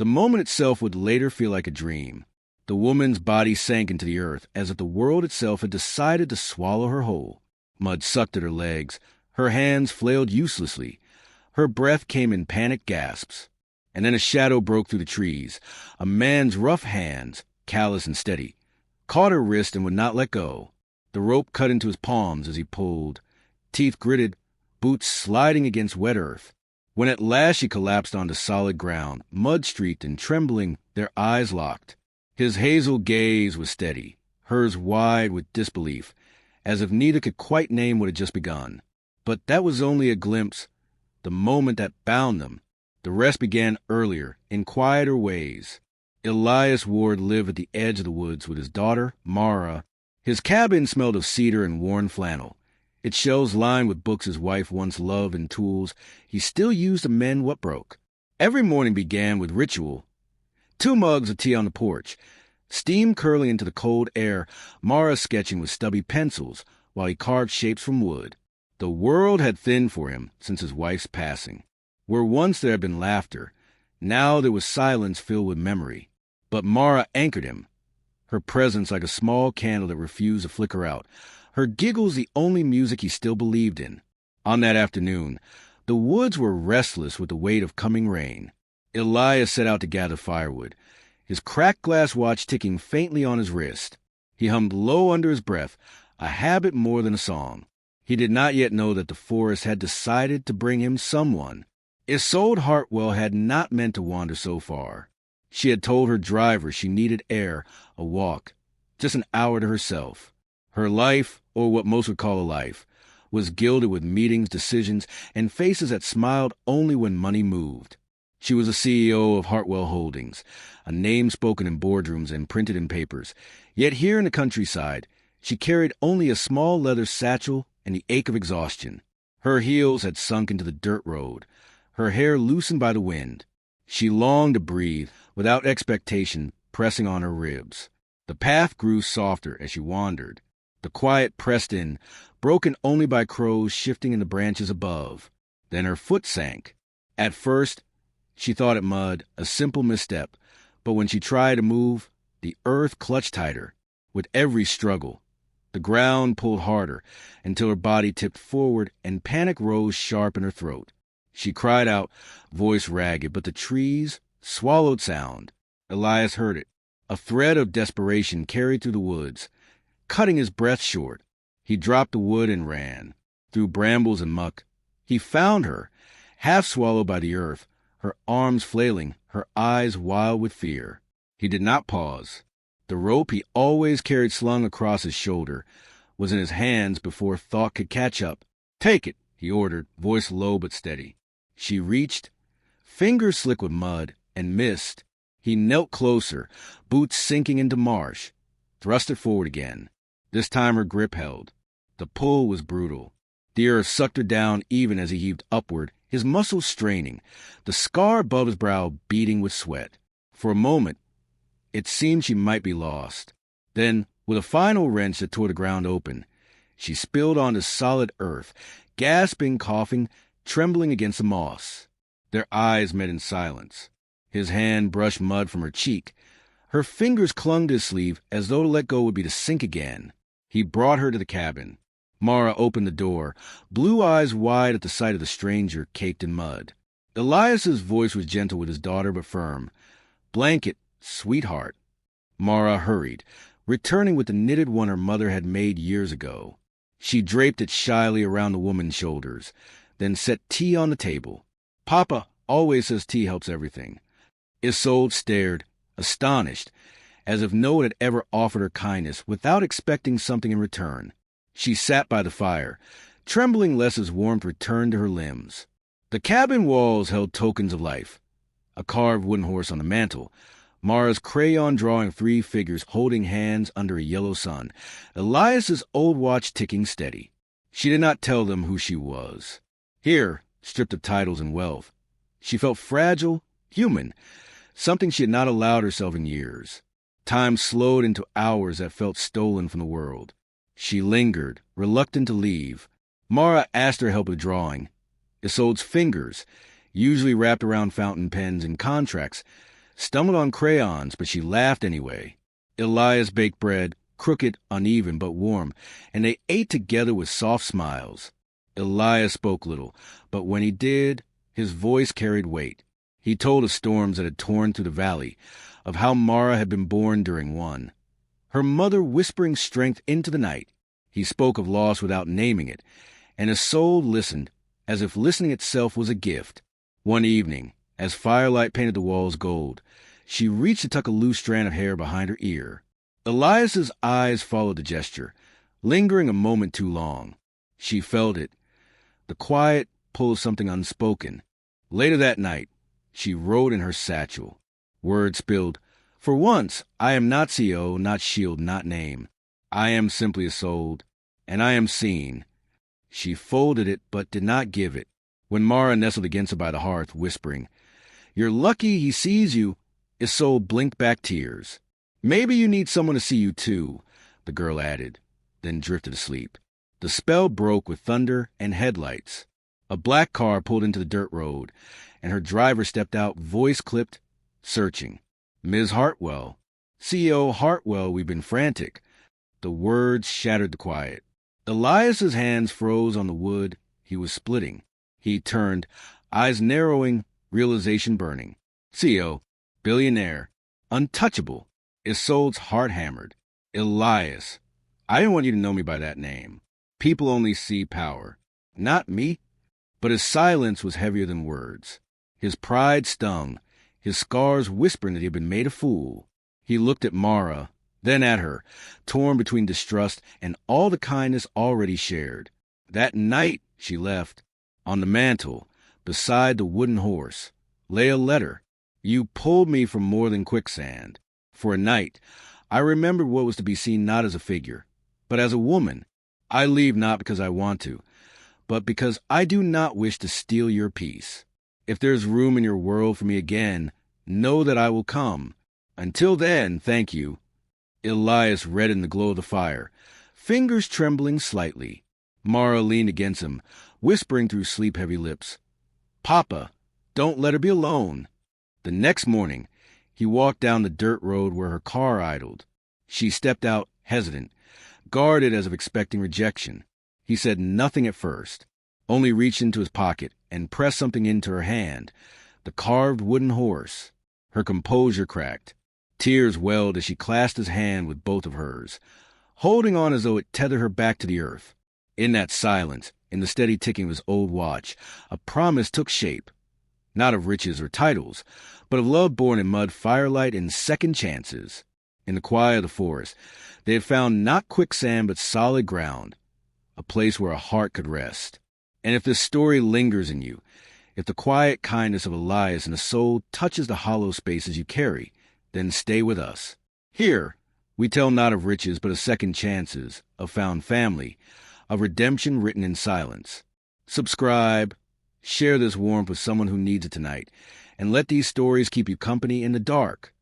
The moment itself would later feel like a dream. The woman's body sank into the earth as if the world itself had decided to swallow her whole. Mud sucked at her legs. Her hands flailed uselessly. Her breath came in panicked gasps. And then a shadow broke through the trees. A man's rough hands, callous and steady, caught her wrist and would not let go. The rope cut into his palms as he pulled. Teeth gritted, boots sliding against wet earth. When at last she collapsed onto solid ground, mud-streaked and trembling, their eyes locked. His hazel gaze was steady, hers wide with disbelief, as if neither could quite name what had just begun. But that was only a glimpse, the moment that bound them. The rest began earlier, in quieter ways. Elias Ward lived at the edge of the woods with his daughter, Mara. His cabin smelled of cedar and worn flannel. Its shelves lined with books his wife once loved and tools he still used to mend what broke. Every morning began with ritual. 2 mugs of tea on the porch, steam curling into the cold air, Mara sketching with stubby pencils while he carved shapes from wood. The world had thinned for him since his wife's passing. Where once there had been laughter, now there was silence filled with memory. But Mara anchored him, her presence like a small candle that refused to flicker out, her giggles the only music he still believed in. On that afternoon, the woods were restless with the weight of coming rain. Elias set out to gather firewood, his cracked glass watch ticking faintly on his wrist. He hummed low under his breath, a habit more than a song. He did not yet know that the forest had decided to bring him someone. Isolde Hartwell had not meant to wander so far. She had told her driver she needed air, a walk, just an hour to herself. Her life, or what most would call a life, was gilded with meetings, decisions, and faces that smiled only when money moved. She was the CEO of Hartwell Holdings, a name spoken in boardrooms and printed in papers. Yet here in the countryside, she carried only a small leather satchel and the ache of exhaustion. Her heels had sunk into the dirt road, her hair loosened by the wind. She longed to breathe, without expectation pressing on her ribs. The path grew softer as she wandered. The quiet pressed in, broken only by crows shifting in the branches above. Then her foot sank. At first, she thought it mud, a simple misstep, but when she tried to move, the earth clutched tighter. With every struggle, the ground pulled harder until her body tipped forward and panic rose sharp in her throat. She cried out, voice ragged, but the trees swallowed sound. Elias heard it. A thread of desperation carried through the woods, cutting his breath short. He dropped the wood and ran. Through brambles and muck, he found her, half swallowed by the earth, her arms flailing, her eyes wild with fear. He did not pause. The rope he always carried slung across his shoulder was in his hands before thought could catch up. "Take it," he ordered, voice low but steady. She reached, fingers slick with mud, and missed. He knelt closer, boots sinking into marsh, thrust it forward again. This time her grip held. The pull was brutal. The earth sucked her down even as he heaved upward, his muscles straining, the scar above his brow beading with sweat. For a moment, it seemed she might be lost. Then, with a final wrench that tore the ground open, she spilled onto solid earth, gasping, coughing, trembling against the moss. Their eyes met in silence. His hand brushed mud from her cheek. Her fingers clung to his sleeve as though to let go would be to sink again. He brought her to the cabin. Mara opened the door, blue eyes wide at the sight of the stranger caked in mud. Elias's voice was gentle with his daughter but firm. "Blanket, sweetheart." Mara hurried, returning with the knitted one her mother had made years ago. She draped it shyly around the woman's shoulders, then set tea on the table. "Papa always says tea helps everything." Isolde stared, astonished, as if no one had ever offered her kindness without expecting something in return. She sat by the fire, trembling lest its warmth returned to her limbs. The cabin walls held tokens of life. A carved wooden horse on the mantel, Mara's crayon drawing 3 figures holding hands under a yellow sun, Elias's old watch ticking steady. She did not tell them who she was. Here, stripped of titles and wealth, she felt fragile, human, something she had not allowed herself in years. Time slowed into hours that felt stolen from the world. She lingered, reluctant to leave. Mara asked her help with drawing. Isolde's fingers, usually wrapped around fountain pens and contracts, stumbled on crayons, but she laughed anyway. Elias baked bread, crooked, uneven, but warm, and they ate together with soft smiles. Elias spoke little, but when he did, his voice carried weight. He told of storms that had torn through the valley, of how Mara had been born during one, her mother whispering strength into the night. He spoke of loss without naming it, and his soul listened, as if listening itself was a gift. One evening, as firelight painted the walls gold, she reached to tuck a loose strand of hair behind her ear. Elias's eyes followed the gesture, lingering a moment too long. She felt it, the quiet pull of something unspoken. Later that night, she wrote in her satchel. Words spilled. For once, I am not CO, not shield, not name. I am simply Isolde, and I am seen. She folded it, but did not give it. When Mara nestled against her by the hearth, whispering, "You're lucky he sees you," Isolde blinked back tears. "Maybe you need someone to see you too," the girl added, then drifted asleep. The spell broke with thunder and headlights. A black car pulled into the dirt road, and her driver stepped out, voice clipped, searching. "Ms. Hartwell. CEO Hartwell, we've been frantic." The words shattered the quiet. Elias's hands froze on the wood he was splitting. He turned, eyes narrowing, realization burning. CEO, Billionaire, untouchable. Isolde's heart hammered. Elias. I didn't want you to know me by that name. People only see power. Not me. But his silence was heavier than words. His pride stung, his scars whispering that he had been made a fool. He looked at Mara, then at her, torn between distrust and all the kindness already shared. That night she left, on the mantel, beside the wooden horse, lay a letter. "You pulled me from more than quicksand. For a night, I remembered what was to be seen not as a figure, but as a woman. I leave not because I want to, but because I do not wish to steal your peace. If there's room in your world for me again, know that I will come. Until then, thank you." Elias reddened the glow of the fire, fingers trembling slightly. Mara leaned against him, whispering through sleep-heavy lips, "Papa, don't let her be alone." The next morning, he walked down the dirt road where her car idled. She stepped out, hesitant, guarded as if expecting rejection. He said nothing at first, only reached into his pocket and pressed something into her hand, the carved wooden horse. Her composure cracked. Tears welled as she clasped his hand with both of hers, holding on as though it tethered her back to the earth. In that silence, in the steady ticking of his old watch, a promise took shape. Not of riches or titles, but of love born in mud, firelight, and second chances. In the quiet of the forest, they had found not quicksand but solid ground, a place where a heart could rest. And if this story lingers in you, if the quiet kindness of Elias and Isolde touches the hollow spaces you carry, then stay with us. Here, we tell not of riches but of second chances, of found family, of redemption written in silence. Subscribe, share this warmth with someone who needs it tonight, and let these stories keep you company in the dark.